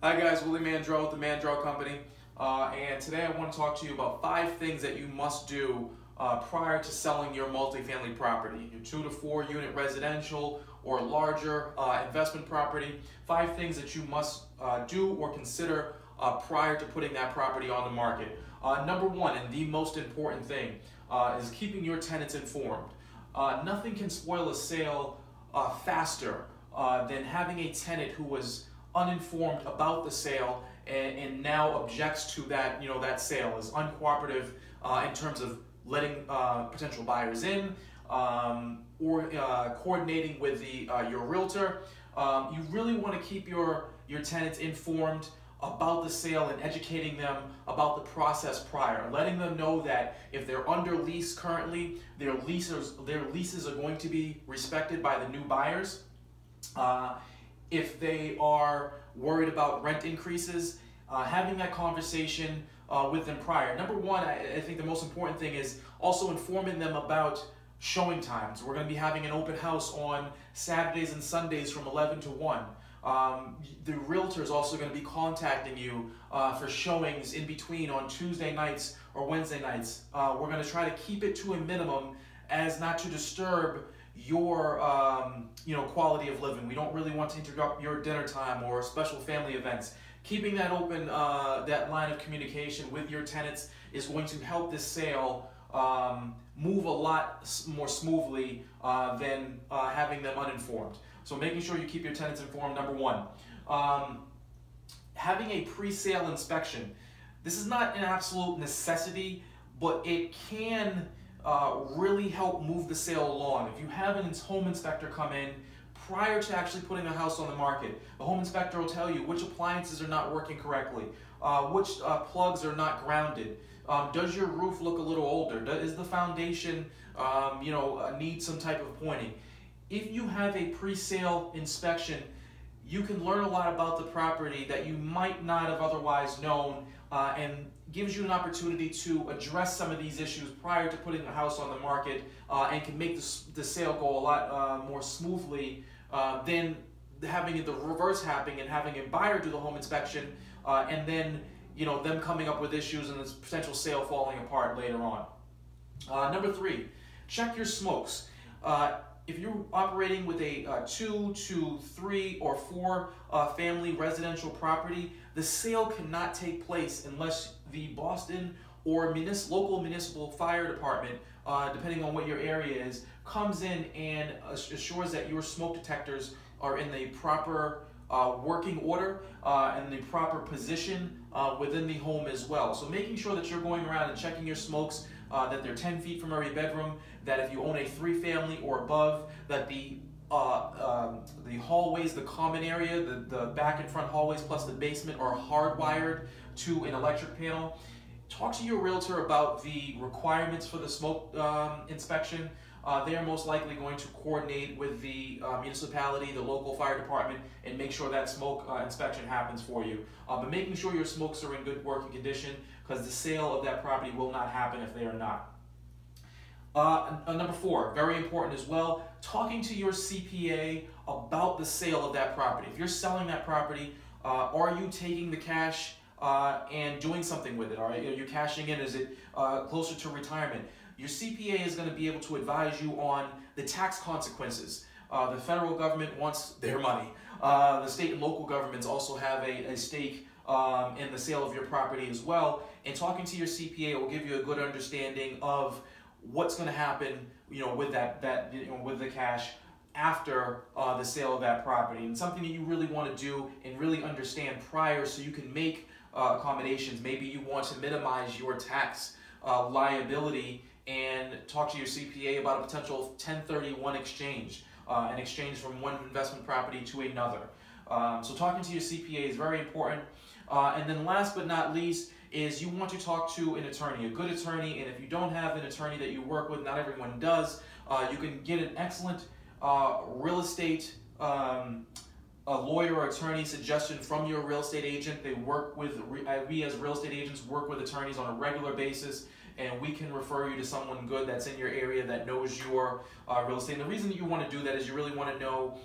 Hi guys, Willie Mandrell with the Mandrell Company, and today I want to talk to you about 5 things that you must do prior to selling your multifamily property, your 2 to 4 unit residential or larger investment property. 5 things that you must do or consider prior to putting that property on the market. Number one, and the most important thing, is keeping your tenants informed. Nothing can spoil a sale faster than having a tenant who was uninformed about the sale and now objects to that, that sale, is uncooperative in terms of letting potential buyers in, or coordinating with your realtor. You really want to keep your tenants informed about the sale and educating them about the process prior, letting them know that if they're under lease currently, their leases are going to be respected by the new buyers. If they are worried about rent increases, having that conversation with them prior. Number one, I think the most important thing is also informing them about showing times. We're going to be having an open house on Saturdays and Sundays from 11 to 1. The realtor is also going to be contacting you for showings in between on Tuesday nights or Wednesday nights. We're going to try to keep it to a minimum as not to disturb your quality of living. We don't really want to interrupt your dinner time or special family events. Keeping that open, that line of communication with your tenants is going to help this sale move a lot more smoothly than having them uninformed. So making sure you keep your tenants informed, number one. Having a pre-sale inspection. This is not an absolute necessity, but it can really help move the sale along. If you have a home inspector come in prior to actually putting the house on the market, the home inspector will tell you which appliances are not working correctly, which plugs are not grounded. Does your roof look a little older? Is the foundation, need some type of pointing? If you have a pre-sale inspection, you can learn a lot about the property that you might not have otherwise known, and gives you an opportunity to address some of these issues prior to putting the house on the market, and can make the sale go a lot more smoothly than having the reverse happening and having a buyer do the home inspection and then them coming up with issues and this potential sale falling apart later on. Number three, check your smokes. If you're operating with a 2 to 3 or 4 family residential property, the sale cannot take place unless the Boston or local municipal fire department, depending on what your area is, comes in and assures that your smoke detectors are in the proper working order and the proper position within the home as well. So making sure that you're going around and checking your smokes, that they're 10 feet from every bedroom, that if you own a 3-family or above, that the hallways, the common area, the back and front hallways plus the basement are hardwired to an electric panel. Talk to your realtor about the requirements for the smoke inspection. They are most likely going to coordinate with the municipality, the local fire department, and make sure that smoke inspection happens for you. But making sure your smokes are in good working condition, because the sale of that property will not happen if they are not. Number four, very important as well, talking to your CPA about the sale of that property. If you're selling that property, are you taking the cash and doing something with it? Are you cashing in? Is it closer to retirement? Your CPA is going to be able to advise you on the tax consequences. The federal government wants their money. The state and local governments also have a stake in the sale of your property as well. And talking to your CPA will give you a good understanding of what's going to happen, with with the cash after the sale of that property, and something that you really want to do and really understand prior, so you can make accommodations. Maybe you want to minimize your tax liability and talk to your CPA about a potential 1031 exchange, an exchange from one investment property to another. So talking to your CPA is very important. And then last but not least is you want to talk to an attorney, a good attorney. And if you don't have an attorney that you work with, not everyone does, you can get an excellent real estate a lawyer or attorney suggestion from your real estate agent. They work with, we as real estate agents work with attorneys on a regular basis, and we can refer you to someone good that's in your area that knows your real estate. And the reason that you want to do that is you really want to know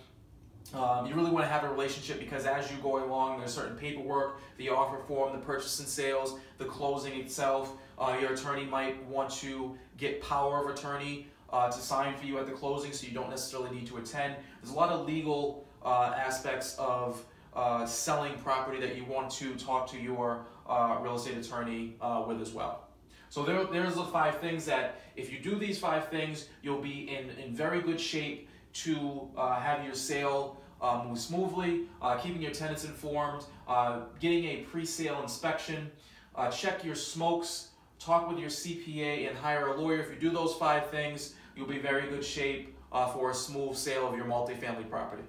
You really want to have a relationship because as you go along, there's certain paperwork, the offer form, the purchase and sales, the closing itself. Your attorney might want to get power of attorney to sign for you at the closing, so you don't necessarily need to attend. There's a lot of legal aspects of selling property that you want to talk to your real estate attorney with as well. So there's the 5 things that if you do these 5 things, you'll be in very good shape to have your sale move smoothly, keeping your tenants informed, getting a pre-sale inspection, check your smokes, talk with your CPA, and hire a lawyer. If you do those 5 things, you'll be in very good shape for a smooth sale of your multifamily property.